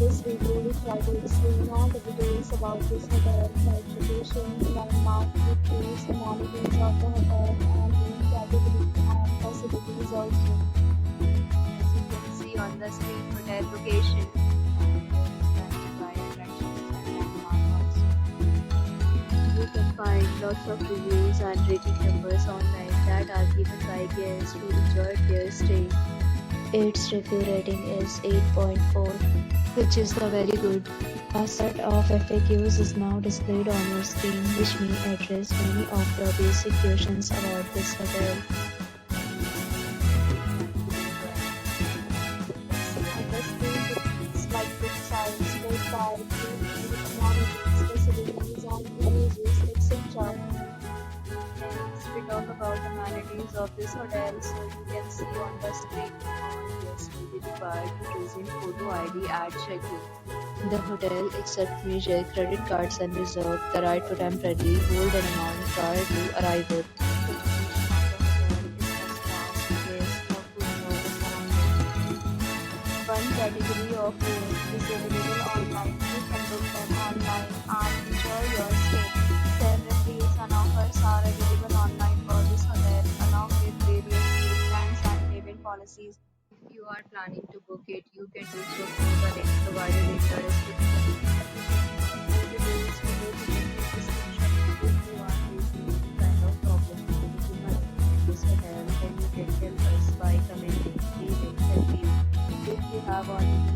this video, we try to explain all the details about this hotel, like location, landmark, features, amenities of the hotel, and room category and facilities also. As you can see on the screen, hotel location surrounded by attractions and landmark also. You can find lots of reviews and rating numbers online that are given by guests who enjoyed their stay. Its review rating is 8.4, which is the very good. A set of FAQs is now displayed on your screen, which may address many of the basic questions about this hotel. On the screen, details like book size, Wi-Fi, amenities, facilities, and images, etc. Next, we talk about amenities of this hotel. So you can see on the screen, all guests will be required to present photo ID at check-in. The hotel accepts major credit cards and reserves the right to temporarily hold an amount prior to arrival. The location of the hotel is first class for guests of good surroundings. One category of rooms is available online. You can book them online and enjoy your stay. Several deals and offers are available online for this hotel, along with various meal plans and payment policies. If you are planning to book it, you can do so through the link provided in the description. For details related to the description, if you are facing any kind of problem booking this hotel, then you can tell us by commenting. We will help you. If you have already